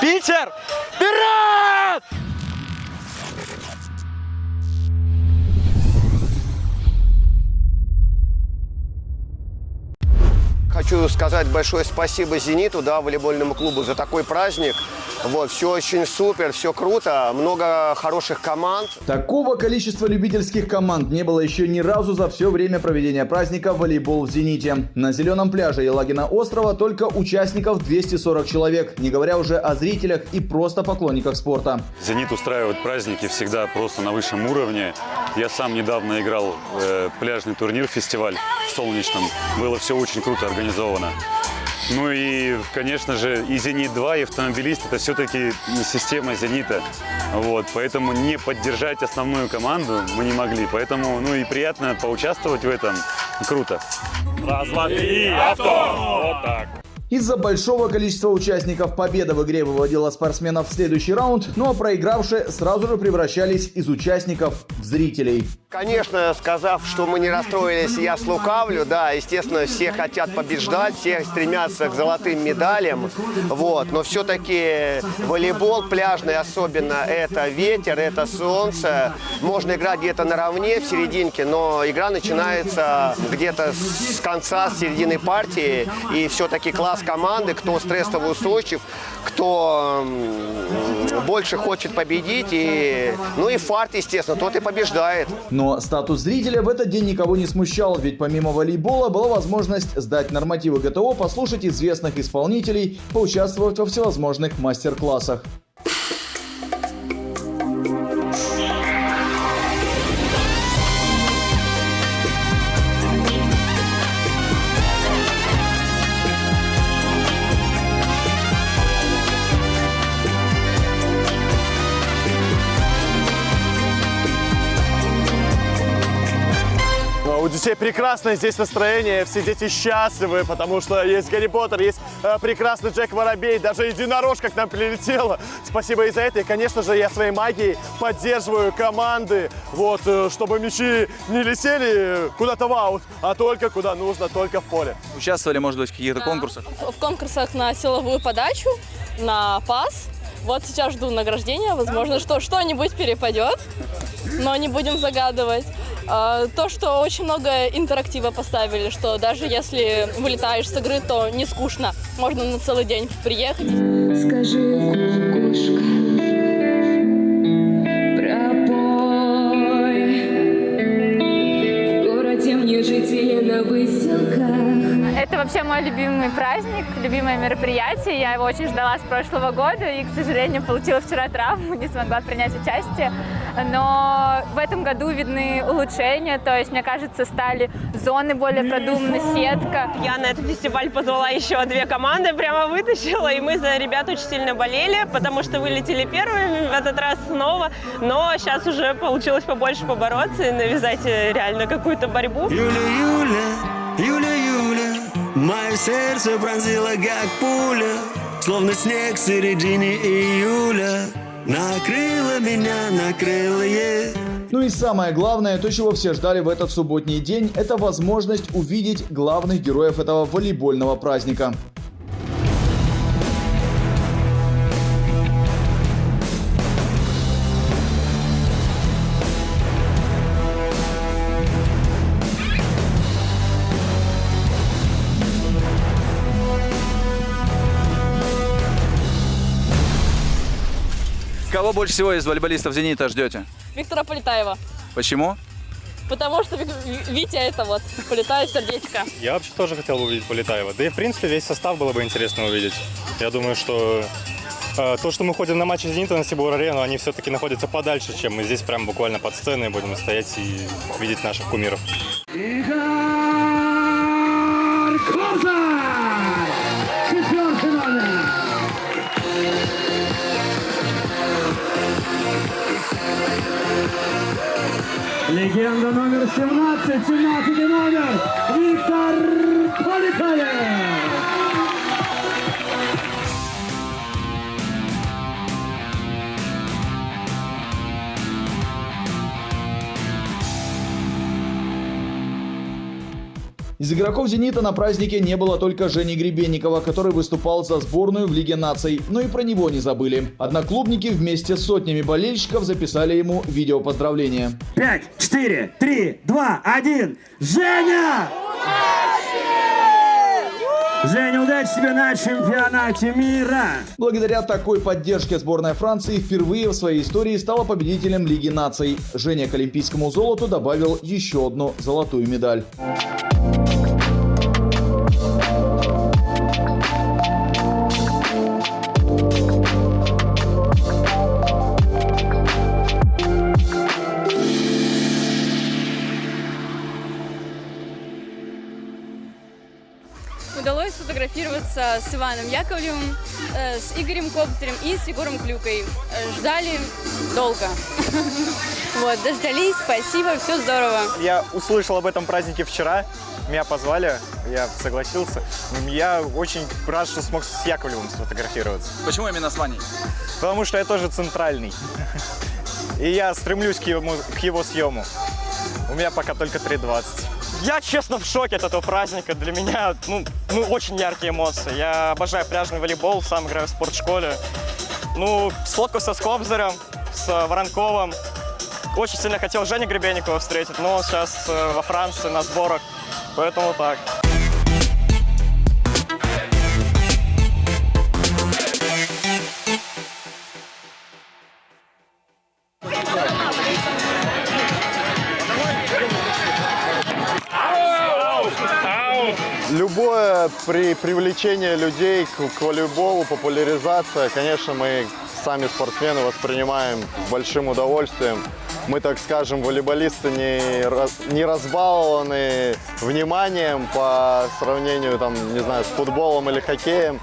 Питер, вперед! Хочу сказать большое спасибо «Зениту», да, волейбольному клубу за такой праздник. Вот, все очень супер, все круто, много хороших команд. Такого количества любительских команд не было еще ни разу за все время проведения праздника «Волейбол в Зените». На зеленом пляже Елагина острова только участников 240 человек, не говоря уже о зрителях и просто поклонниках спорта. «Зенит» устраивает праздники всегда просто на высшем уровне. Я сам недавно играл пляжный турнир, фестиваль в Солнечном. Было все очень круто организовано. Ну и, конечно же, и «Зенит-2», и «Автомобилист» – это все-таки система «Зенита». Вот, поэтому не поддержать основную команду мы не могли. Поэтому, ну и приятно поучаствовать в этом. Круто. Раз, два, три, авто! Вот так. Из-за большого количества участников победа в игре выводила спортсменов в следующий раунд, ну а проигравшие сразу же превращались из участников в зрителей. Конечно, сказав, что мы не расстроились, я слукавлю, да, естественно, все хотят побеждать, все стремятся к золотым медалям, вот, но все-таки волейбол пляжный особенно, это ветер, это солнце, можно играть где-то наравне, в серединке, но игра начинается где-то с конца, с середины партии, и все-таки класс команды, кто стрессово устойчив, кто больше хочет победить, и, ну и фарт, естественно, тот и побеждает. Но статус зрителя в этот день никого не смущал, ведь помимо волейбола была возможность сдать нормативы ГТО, послушать известных исполнителей, поучаствовать во всевозможных мастер-классах. У детей прекрасное здесь настроение, все дети счастливы, потому что есть Гарри Поттер, есть прекрасный Джек Воробей, даже единорожка к нам прилетела. Спасибо и за это. И, конечно же, я своей магией поддерживаю команды, вот, чтобы мячи не летели куда-то в аут, а только куда нужно, только в поле. Участвовали, может быть, в каких-то конкурсах? В конкурсах на силовую подачу, на пас. Вот сейчас жду награждения, возможно, что что-нибудь перепадет, но не будем загадывать. То, что очень много интерактива поставили, что даже если вылетаешь с игры, то не скучно, можно на целый день приехать. Скажи, кукушка, пропой. В городе мне жить или на выселках. Это вообще мой любимый праздник, любимое мероприятие. Я его очень ждала с прошлого года и, к сожалению, получила вчера травму, не смогла принять участие. Но в этом году видны улучшения, то есть, мне кажется, стали зоны более продуманы, сетка. Я на этот фестиваль позвала еще 2 команды, прямо вытащила, и мы за ребят очень сильно болели, потому что вылетели первыми в этот раз снова, но сейчас уже получилось побольше побороться и навязать реально какую-то борьбу. Юля, мое сердце пронзило как пуля, словно снег в середине июля. Накрыло меня, накрыло ей. Ну и самое главное, то, чего все ждали в этот субботний день, это возможность увидеть главных героев этого волейбольного праздника. Кого больше всего из волейболистов «Зенита» ждете? Виктора Полетаева. Почему? Потому что Витя это вот, Полетаев сердечко. Я вообще тоже хотел бы увидеть Полетаева. Да и, в принципе, весь состав было бы интересно увидеть. Я думаю, что то, что мы ходим на матчи «Зенита» на Сибур-арену, они все-таки находятся подальше, чем мы здесь прям буквально под сценой будем стоять и видеть наших кумиров. Легенда номер 17 номер, Виктор Полетаев. Из игроков «Зенита» на празднике не было только Жени Гребенникова, который выступал за сборную в Лиге наций, но и про него не забыли. Одноклубники вместе с сотнями болельщиков записали ему видеопоздравления. 5, 4, 3, 2, 1. Женя! Женя, удачи тебе на чемпионате мира! Благодаря такой поддержке сборная Франции впервые в своей истории стала победителем Лиги наций. Женя к олимпийскому золоту добавил еще одну золотую медаль. Удалось сфотографироваться с Иваном Яковлевым, с Игорем Кобзарем и с Егором Клюкой. Ждали долго. Вот, дождались, спасибо, все здорово. Я услышал об этом празднике вчера, меня позвали, я согласился. Я очень рад, что смог с Яковлевым сфотографироваться. Почему именно с Ваней? Потому что я тоже центральный. И я стремлюсь к его съему. У меня пока только 3:20. Я, честно, в шоке от этого праздника. Для меня, очень яркие эмоции. Я обожаю пляжный волейбол, сам играю в спортшколе. Сфоткался с Кобзарем, с Воронковым. Очень сильно хотел Женю Гребенникова встретить, но он сейчас во Франции на сборах, поэтому так. Любое привлечение людей к волейболу, популяризация, конечно, мы сами спортсмены воспринимаем с большим удовольствием. Мы, так скажем, волейболисты не разбалованы вниманием по сравнению, с футболом или хоккеем.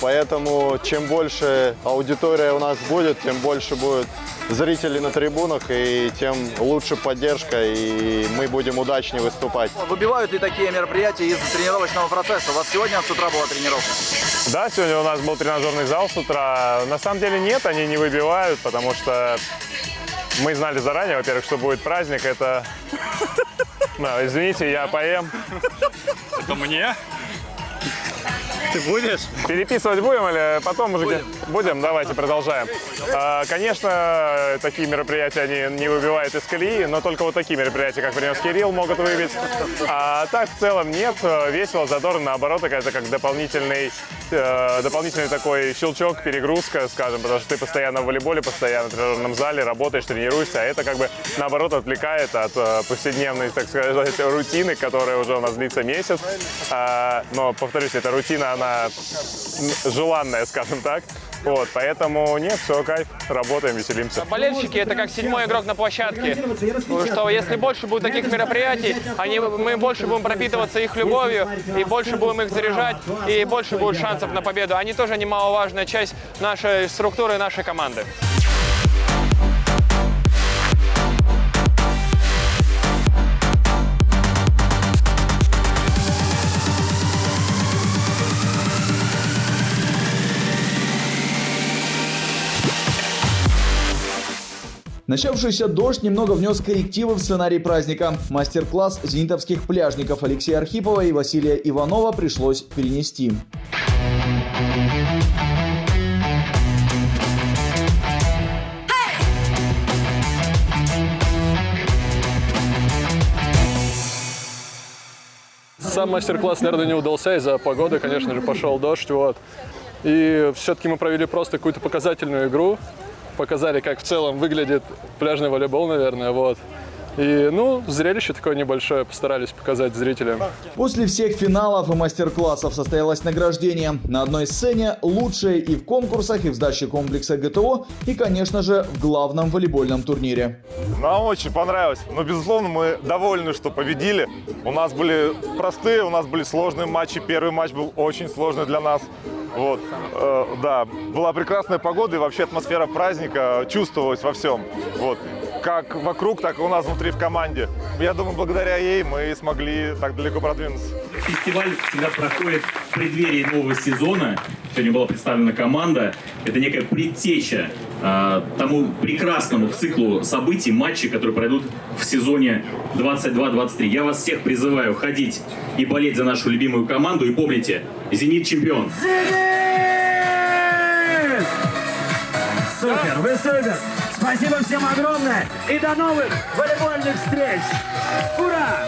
Поэтому чем больше аудитория у нас будет, тем больше будет зрителей на трибунах, и тем лучше поддержка, и мы будем удачнее выступать. Выбивают ли такие мероприятия из тренировочного процесса? У вас сегодня с утра была тренировка? Да, сегодня у нас был тренажерный зал с утра. На самом деле нет, они не выбивают, потому что мы знали заранее, во-первых, что будет праздник. Это... Извините, я поем. Это мне? Ты будешь? Переписывать будем или потом уже? Будем? Давайте продолжаем. Конечно, такие мероприятия они не выбивают из колеи, но только вот такие мероприятия, как принес Кирилл, могут выбить. А так в целом нет. Весело, задорно, наоборот, это как дополнительный такой щелчок, перегрузка, скажем, потому что ты постоянно в волейболе, постоянно в тренажерном зале работаешь, тренируешься, а это наоборот отвлекает от повседневной, так сказать, рутины, которая уже у нас длится месяц. Но, повторюсь, эта рутина, она желанная, скажем так. Поэтому нет, все, кайф, работаем, веселимся. Болельщики — это как седьмой игрок на площадке. Что если больше будет таких мероприятий, мы больше будем пропитываться их любовью, и больше будем их заряжать, и больше будет шансов на победу. Они тоже немаловажная часть нашей структуры, нашей команды. Начавшийся дождь немного внес коррективы в сценарий праздника. Мастер-класс зенитовских пляжников Алексея Архипова и Василия Иванова пришлось перенести. Сам мастер-класс, наверное, не удался из-за погоды, конечно же, пошел дождь. И все-таки мы провели просто какую-то показательную игру. Показали, как в целом выглядит пляжный волейбол, наверное, И, зрелище такое небольшое, постарались показать зрителям. После всех финалов и мастер-классов состоялось награждение. На одной сцене лучшие и в конкурсах, и в сдаче комплекса ГТО, и, конечно же, в главном волейбольном турнире. Нам очень понравилось. Но, безусловно, мы довольны, что победили. У нас были простые, у нас были сложные матчи. Первый матч был очень сложный для нас. Да, была прекрасная погода, и вообще атмосфера праздника чувствовалась во всем. Как вокруг, так и у нас внутри в команде. Я думаю, благодаря ей мы смогли так далеко продвинуться. Фестиваль всегда проходит в преддверии нового сезона. Сегодня была представлена команда. Это некая предтеча тому прекрасному циклу событий, матчей, которые пройдут в сезоне 22-23. Я вас всех призываю ходить и болеть за нашу любимую команду. И помните, «Зенит» чемпион! Зенит! Супер, вы супер! Спасибо всем огромное и до новых волейбольных встреч! Ура!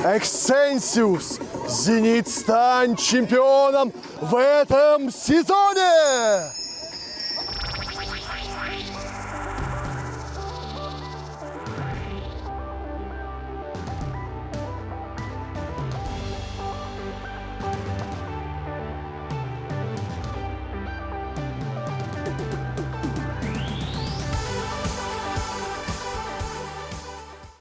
Эксенсиус! «Зенит» стань чемпионом в этом сезоне!